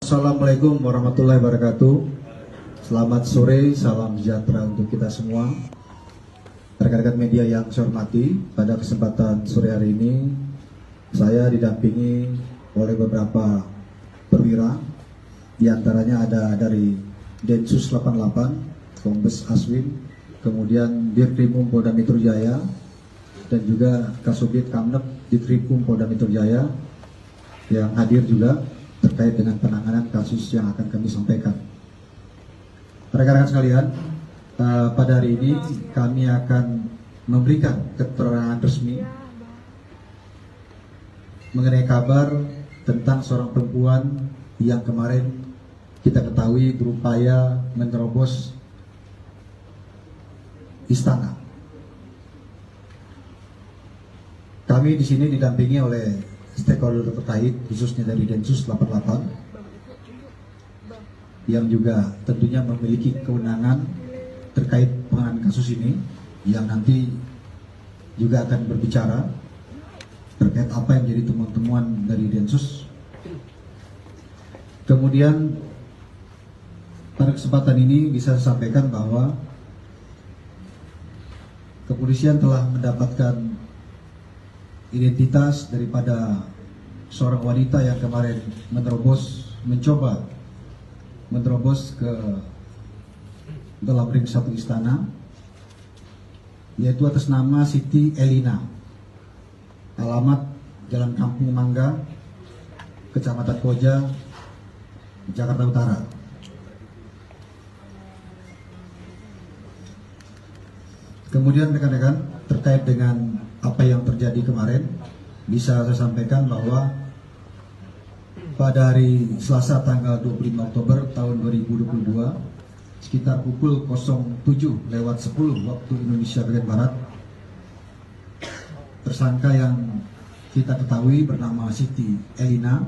Assalamualaikum warahmatullahi wabarakatuh. Selamat sore, salam sejahtera untuk kita semua. Rekan-rekan media yang saya hormati, pada kesempatan sore hari ini saya didampingi oleh beberapa perwira. Di antaranya ada dari Densus 88, Kombes Aswin, kemudian Dirkrimum Polda Metro Jaya, dan juga Kasubdit Kamnep Ditkrimum Polda Metro Jaya yang hadir juga terkait dengan penanganan kasus yang akan kami sampaikan. Rekan-rekan sekalian, pada hari ini kami akan memberikan keterangan resmi mengenai kabar tentang seorang perempuan yang kemarin kita ketahui berupaya menerobos istana. Kami di sini didampingi oleh stakeholder terkait, khususnya dari Densus 88 yang juga tentunya memiliki kewenangan terkait penanganan kasus ini, yang nanti juga akan berbicara terkait apa yang jadi temuan-temuan dari Densus. Kemudian pada kesempatan ini bisa saya sampaikan bahwa kepolisian telah mendapatkan identitas daripada seorang wanita yang kemarin mencoba menerobos ke dalam ring satu istana, yaitu atas nama Siti Elina, alamat Jalan Kampung Mangga, Kecamatan Koja, Jakarta Utara. Kemudian rekan-rekan, terkait dengan apa yang terjadi kemarin, bisa saya sampaikan bahwa pada hari Selasa tanggal 25 Oktober tahun 2022 sekitar pukul 07.10 waktu Indonesia bagian Barat, tersangka yang kita ketahui bernama Siti Elina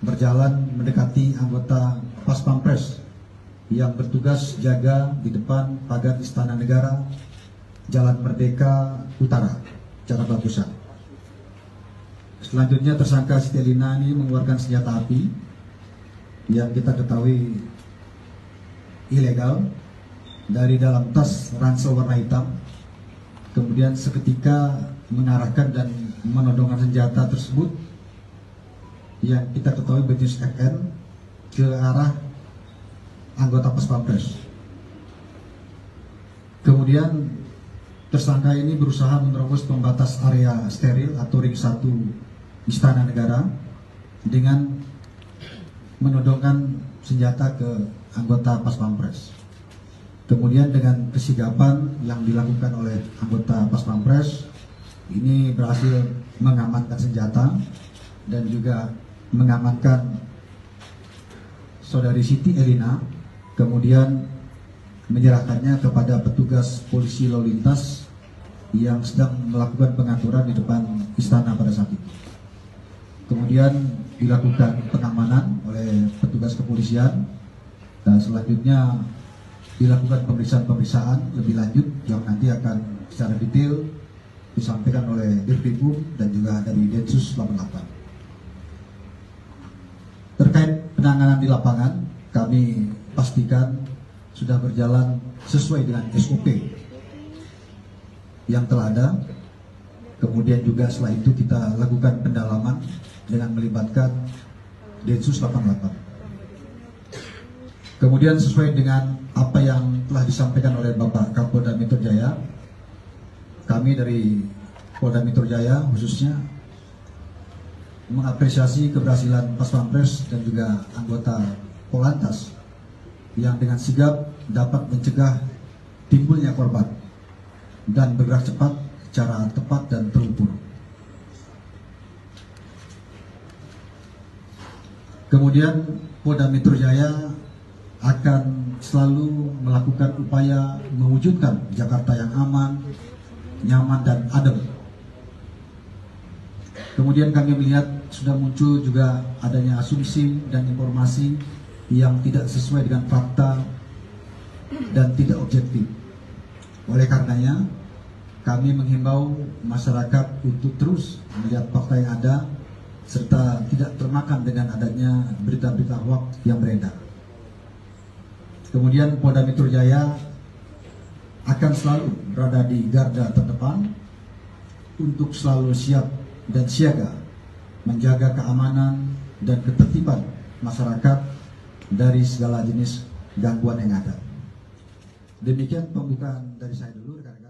berjalan mendekati anggota Pas Pampres yang bertugas jaga di depan pagar Istana Negara, Jalan Merdeka Utara, Jakarta Pusat. Selanjutnya tersangka Siti Elina ini mengeluarkan senjata api yang kita ketahui ilegal dari dalam tas ransel warna hitam. Kemudian seketika mengarahkan dan menodongkan senjata tersebut yang kita ketahui berjenis FN ke arah anggota Pas Pampres. Kemudian tersangka ini berusaha menerobos pembatas area steril atau ring 1 Istana Negara dengan menodongkan senjata ke anggota Pas Pampres. Kemudian dengan kesigapan yang dilakukan oleh anggota Pas Pampres ini berhasil mengamankan senjata dan juga mengamankan saudari Siti Elina, kemudian menyerahkannya kepada petugas polisi lalu lintas yang sedang melakukan pengaturan di depan istana pada saat itu. Kemudian dilakukan pengamanan oleh petugas kepolisian dan selanjutnya dilakukan pemeriksaan lebih lanjut yang nanti akan secara detail disampaikan oleh Dirkrimum dan juga dari Densus 88. Terkait penanganan di lapangan, kami pastikan sudah berjalan sesuai dengan SOP yang telah ada. Kemudian juga setelah itu kita lakukan pendalaman dengan melibatkan Densus 88. Kemudian sesuai dengan apa yang telah disampaikan oleh Bapak Kapolda Metro Jaya, kami dari Polda Metro Jaya khususnya mengapresiasi keberhasilan Pas Pampres dan juga anggota Polantas yang dengan sigap dapat mencegah timbulnya korban dan bergerak cepat secara tepat dan terukur. Kemudian Polda Metro Jaya akan selalu melakukan upaya mewujudkan Jakarta yang aman, nyaman dan adem. Kemudian kami melihat sudah muncul juga adanya asumsi dan informasi yang tidak sesuai dengan fakta dan tidak objektif. Oleh karenanya, kami menghimbau masyarakat untuk terus melihat fakta yang ada serta tidak termakan dengan adanya berita-berita hoax yang beredar. Kemudian Polda Metro Jaya akan selalu berada di garda terdepan untuk selalu siap dan siaga menjaga keamanan dan ketertiban masyarakat dari segala jenis gangguan yang ada. Demikian pembukaan dari saya dulu, rekan-rekan.